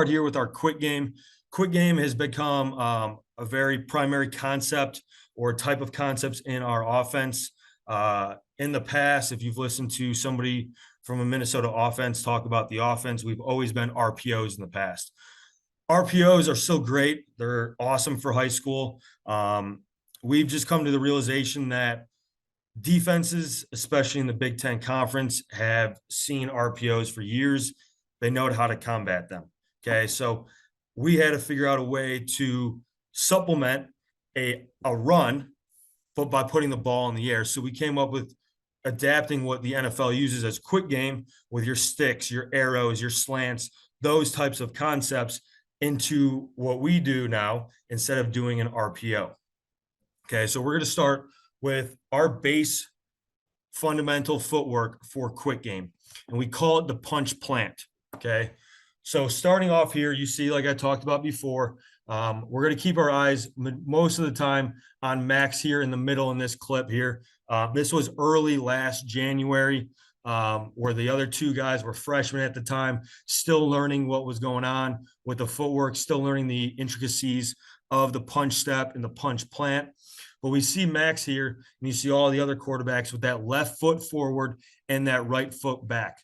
start here with our quick game. Quick game has become a very primary concept or type of concepts in our offense. In the past, if you've listened to somebody from a Minnesota offense talk about the offense, we've always been RPOs in the past. RPOs are still great. They're awesome for high school. We've just come to the realization that defenses, especially in the Big Ten Conference, have seen RPOs for years. They know how to combat them. Okay, so we had to figure out a way to supplement a run, but by putting the ball in the air. So we came up with adapting what the NFL uses as quick game with your sticks, your arrows, your slants, those types of concepts into what we do now instead of doing an RPO. Okay, so we're going to start with our base fundamental footwork for quick game, and we call it the punch plant. Okay, so starting off here, you see, like I talked about before, we're going to keep our eyes most of the time on Max here in the middle in this clip here. This was early last January, where the other two guys were freshmen at the time, still learning what was going on with the footwork, still learning the intricacies of the punch step and the punch plant. But we see Max here, and you see all the other quarterbacks with that left foot forward and that right foot back.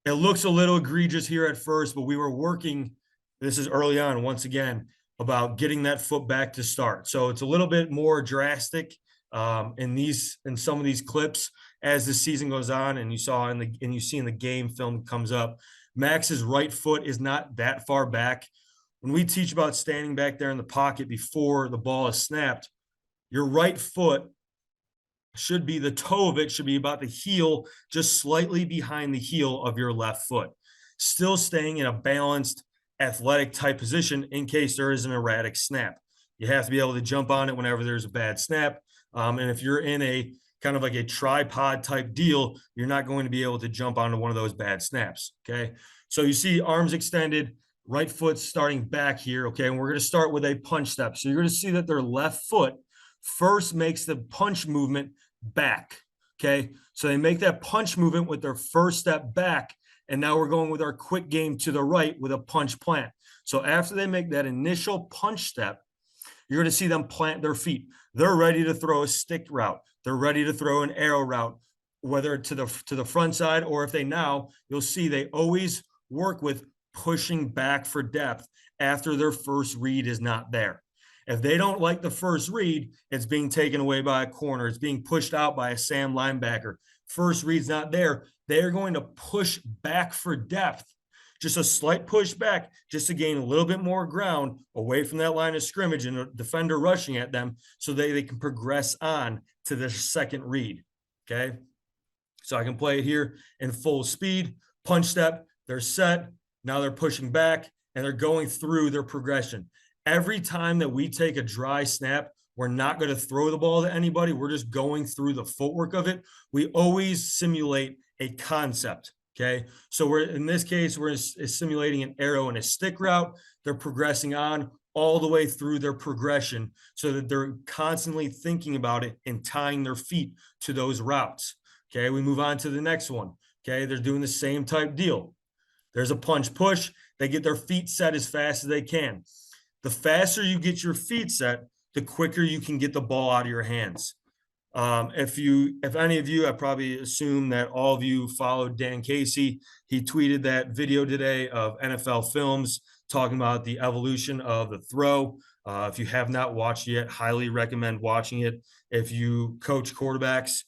It looks a little egregious here at first, but we were working, this is early on, once again, about getting that foot back to start. So it's a little bit more drastic in some of these clips as the season goes on, and you see in the game film comes up, Max's right foot is not that far back. When we teach about standing back there in the pocket before the ball is snapped, your right foot should be, the toe of it should be about the heel, just slightly behind the heel of your left foot, still staying in a balanced athletic type position in case there is an erratic snap. You have to be able to jump on it whenever there's a bad snap. And if you're in a kind of like a tripod type deal, you're not going to be able to jump onto one of those bad snaps. Okay. So you see arms extended, right foot starting back here. Okay. And we're going to start with a punch step. So you're going to see that their left foot first makes the punch movement back. Okay. So they make that punch movement with their first step back. And now we're going with our quick game to the right with a punch plant. So after they make that initial punch step, you're going to see them plant their feet. They're ready to throw a stick route. They're ready to throw an arrow route, whether to the front side, or if you'll see they always work with pushing back for depth after their first read is not there. If they don't like the first read, it's being taken away by a corner. It's being pushed out by a Sam linebacker. First read's not there. They're going to push back for depth, just a slight push back, just to gain a little bit more ground away from that line of scrimmage and a defender rushing at them so they can progress on to their second read. Okay. So I can play it here in full speed, punch step, they're set. Now they're pushing back and they're going through their progression. Every time that we take a dry snap, we're not going to throw the ball to anybody. We're just going through the footwork of it. We always simulate a concept. Okay. So in this case, we're simulating an arrow and a stick route. They're progressing on all the way through their progression so that they're constantly thinking about it and tying their feet to those routes. Okay. We move on to the next one. Okay. They're doing the same type deal. There's a punch push. They get their feet set as fast as they can. The faster you get your feet set, the quicker you can get the ball out of your hands. If any of you, I probably assume that all of you followed Dan Casey. He tweeted that video today of NFL films talking about the evolution of the throw. If you have not watched yet, highly recommend watching it. If you coach quarterbacks,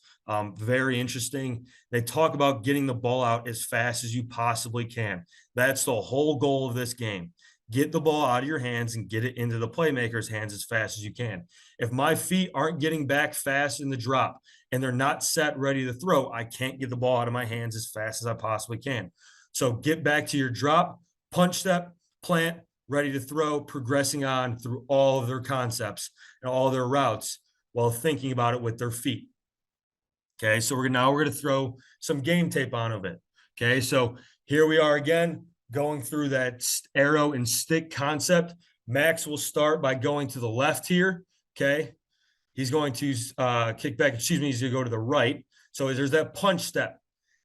very interesting. They talk about getting the ball out as fast as you possibly can. That's the whole goal of this game. Get the ball out of your hands and get it into the playmaker's hands as fast as you can. If my feet aren't getting back fast in the drop and they're not set ready to throw, I can't get the ball out of my hands as fast as I possibly can. So get back to your drop, punch step, plant, ready to throw, progressing on through all of their concepts and all their routes while thinking about it with their feet. Okay, so we're going to throw some game tape on of it. Okay, so here we are again, going through that arrow and stick concept. Max will start by going to the left here. Okay. He's going to kick back. He's going to go to the right. So there's that punch step.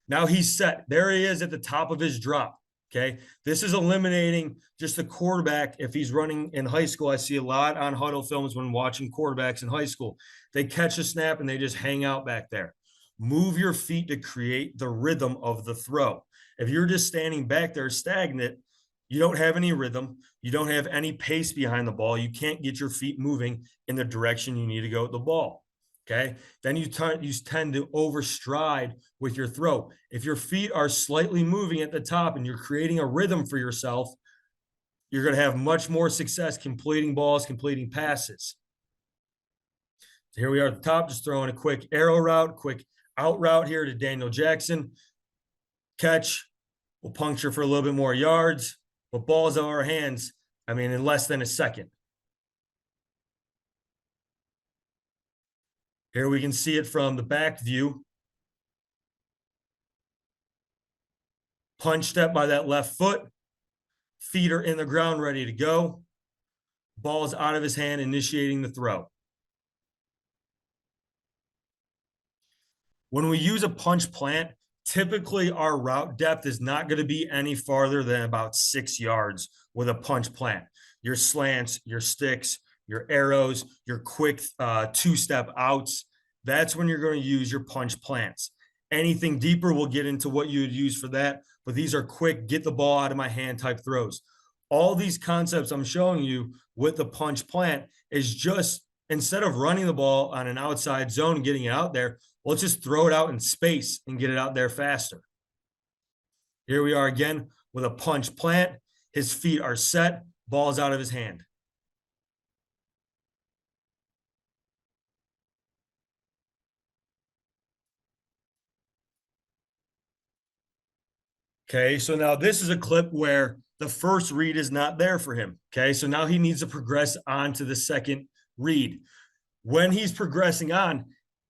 Now he's set. There he is at the top of his drop. Okay. This is eliminating just the quarterback. If he's running in high school, I see a lot on huddle films when watching quarterbacks in high school. They catch a snap and they just hang out back there. Move your feet to create the rhythm of the throw. If you're just standing back there stagnant, you don't have any rhythm. You don't have any pace behind the ball. You can't get your feet moving in the direction you need to go with the ball. Okay. Then you tend to overstride with your throw. If your feet are slightly moving at the top and you're creating a rhythm for yourself, you're going to have much more success completing balls, completing passes. So here we are at the top, just throwing a quick arrow route, quick out route here to Daniel Jackson. Catch, will puncture for a little bit more yards, but ball's out of our hands, I mean, in less than a second. Here we can see it from the back view. Punch step by that left foot. Feet are in the ground, ready to go. Ball's out of his hand, initiating the throw. When we use a punch plant, typically our route depth is not going to be any farther than about 6 yards with a punch plant. Your slants, your sticks, your arrows, your quick two-step outs, that's when you're going to use your punch plants. Anything deeper, we'll get into what you would use for that, but these are quick, get the ball out of my hand type throws. All these concepts I'm showing you with the punch plant is just, instead of running the ball on an outside zone and getting it out there, let's just throw it out in space and get it out there faster. Here we are again with a punch plant. His feet are set, ball's out of his hand. Okay, so now this is a clip where the first read is not there for him. Okay, so now he needs to progress on to the second read. When he's progressing on,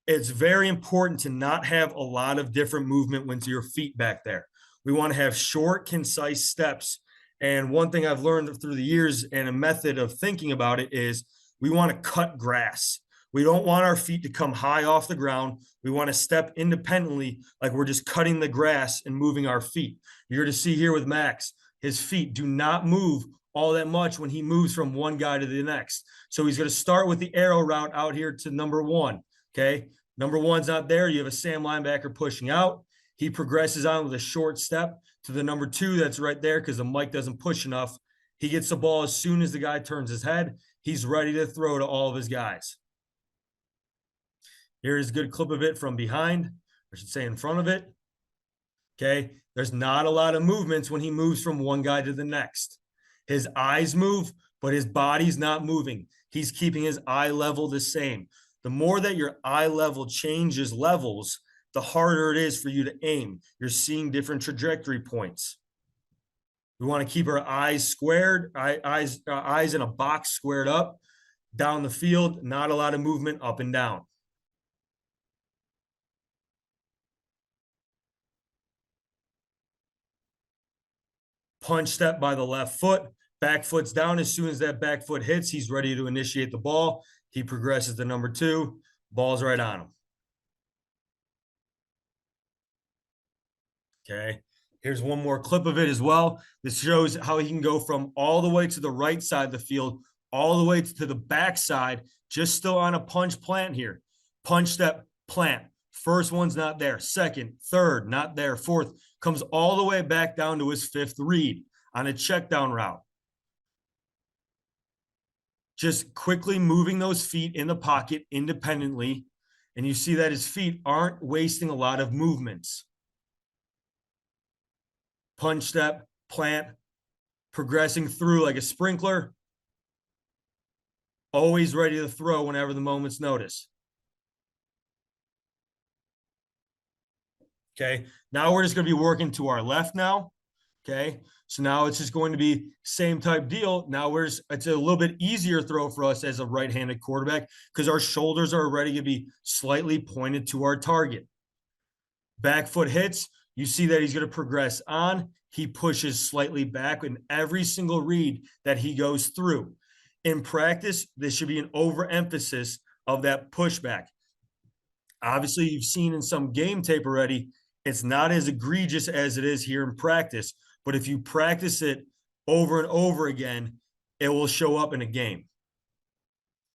it's very important to not have a lot of different movement with your feet back there. We want to have short, concise steps. And one thing I've learned through the years and a method of thinking about it is we want to cut grass. We don't want our feet to come high off the ground. We want to step independently, like we're just cutting the grass and moving our feet. You're to see here with Max, his feet do not move all that much when he moves from one guy to the next. So he's going to start with the arrow route out here to number one. Okay. Number one's not there. You have a Sam linebacker pushing out. He progresses on with a short step to the number two that's right there because the mic doesn't push enough. He gets the ball as soon as the guy turns his head. He's ready to throw to all of his guys. Here's a good clip of it from behind, I should say in front of it. Okay, there's not a lot of movements when he moves from one guy to the next. His eyes move, but his body's not moving. He's keeping his eye level the same. The more that your eye level changes levels, the harder it is for you to aim. You're seeing different trajectory points. We want to keep our eyes squared, eyes in a box squared up, down the field, not a lot of movement up and down. Punch step by the left foot, back foot's down. As soon as that back foot hits, he's ready to initiate the ball. He progresses to number two, ball's right on him. Okay, here's one more clip of it as well. This shows how he can go from all the way to the right side of the field, all the way to the back side, just still on a punch plant here. Punch step, plant. First one's not there. Second, third, not there. Fourth, comes all the way back down to his fifth read on a check down route. Just quickly moving those feet in the pocket independently. And you see that his feet aren't wasting a lot of movements. Punch step, plant, progressing through like a sprinkler. Always ready to throw whenever the moment's notice. Okay, now we're just going to be working to our left now. Okay, so now it's just going to be same type deal. Now it's a little bit easier throw for us as a right-handed quarterback because our shoulders are ready to be slightly pointed to our target. Back foot hits. You see that he's going to progress on. He pushes slightly back in every single read that he goes through. In practice, this should be an overemphasis of that pushback. Obviously, you've seen in some game tape already, it's not as egregious as it is here in practice, but if you practice it over and over again, it will show up in a game.